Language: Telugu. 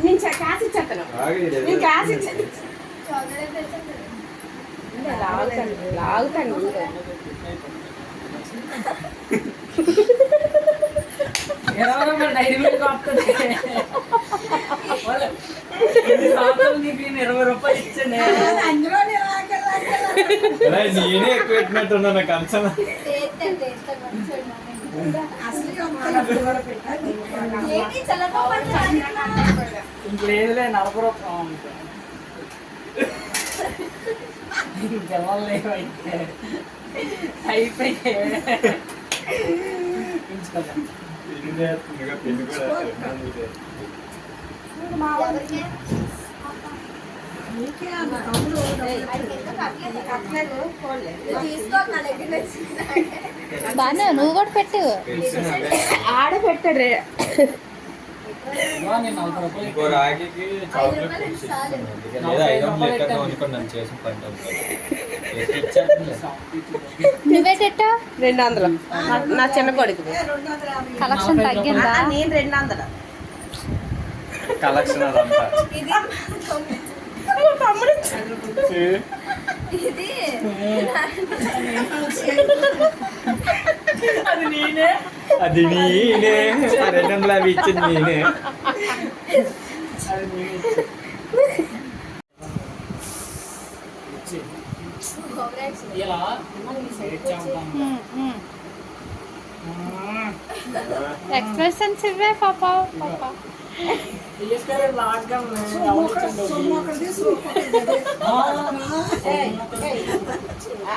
నేను క్యాష్ ఇచ్చేస్తాను, నేను క్యాష్ ఇచ్చాను. లాగుతాను నేనే ఎక్కువ పెట్టినట్టున్నా నాకు అంచనా. ఇంకేదిలే 40 రూపాయలు ఇంకెవరైతే అయిపోయి బాగా నువ్వు కూడా పెట్టు. ఆడ పెట్టాడు. ఇంకో రాగికి చాక్లెట్ లేదా 500 ఎక్కడ అనుకున్నాను చేసిన పంట నువ్వే పెట్టా 200 నా చిన్న కొడుకు కలెక్షన్ తగ్గిందా? నేను 200 కలెక్షన్ అదంతా. అది నేనే 200 అవి ఇచ్చింది నేనే. ఎక్స్ప్రెషన్స్ ఇవ్వే పాపా పాపా. ఆ